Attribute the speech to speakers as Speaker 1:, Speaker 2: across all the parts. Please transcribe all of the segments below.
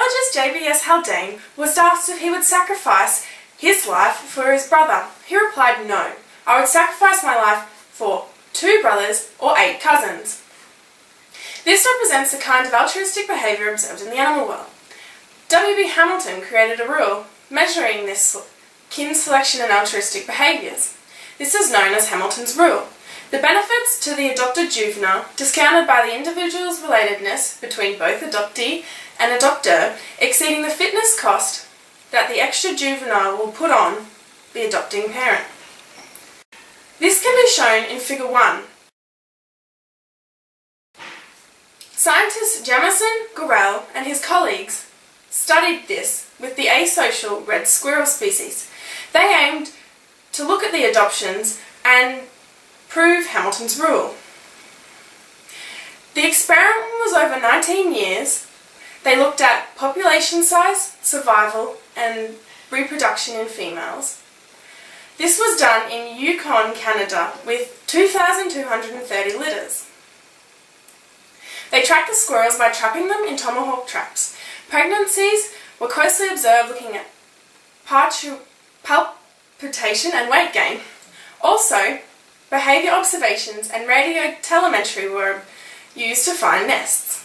Speaker 1: Biologist JBS Haldane was asked if he would sacrifice his life for his brother. He replied, "No, I would sacrifice my life for 2 brothers or 8 cousins." This represents the kind of altruistic behaviour observed in the animal world. W.B. Hamilton created a rule measuring this kin selection and altruistic behaviours. This is known as Hamilton's rule. The benefits to the adopted juvenile, discounted by the individual's relatedness between both adoptee and adopter, exceeding the fitness cost that the extra juvenile will put on the adopting parent. This can be shown in Figure 1. Scientist Jamison Gorel and his colleagues studied this with the asocial red squirrel species. They aimed to look at the adoptions and prove Hamilton's rule. The experiment was over 19 years. They looked at population size, survival, and reproduction in females. This was done in Yukon, Canada, with 2,230 litters. They tracked the squirrels by trapping them in tomahawk traps. Pregnancies were closely observed looking at palpitation and weight gain. Also, behaviour observations and radio telemetry were used to find nests.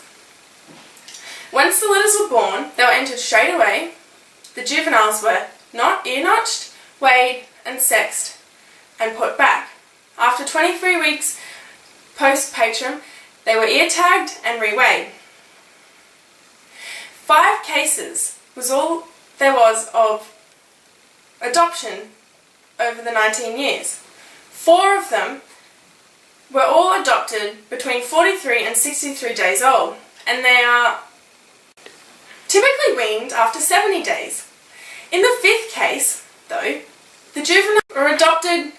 Speaker 1: Once the litters were born, they were entered straight away. The juveniles were ear-notched, weighed and sexed and put back. After 23 weeks post-patrum, they were ear-tagged and re-weighed. 5 cases was all there was of adoption over the 19 years. 4 of them were all adopted between 43 and 63 days old, and they are typically weaned after 70 days. In the 5th case, though, the juveniles were adopted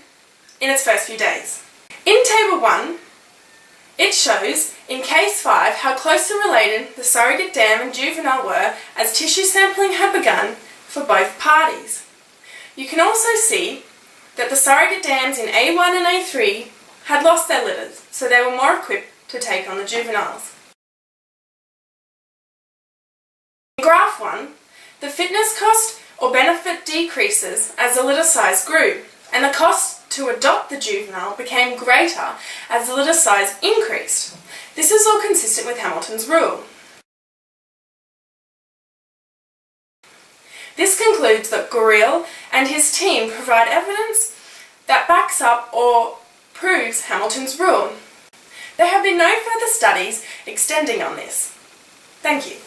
Speaker 1: in its first few days. In Table 1, it shows, in Case 5, how closely related the surrogate dam and juvenile were as tissue sampling had begun for both parties. You can also see that the surrogate dams in A1 and A3 had lost their litters, so they were more equipped to take on the juveniles. In Graph 1, the fitness cost or benefit decreases as the litter size grew, and the cost to adopt the juvenile became greater as the litter size increased. This is all consistent with Hamilton's rule. This concludes that Gorel and his team provide evidence that backs up or proves Hamilton's rule. There have been no further studies extending on this. Thank you.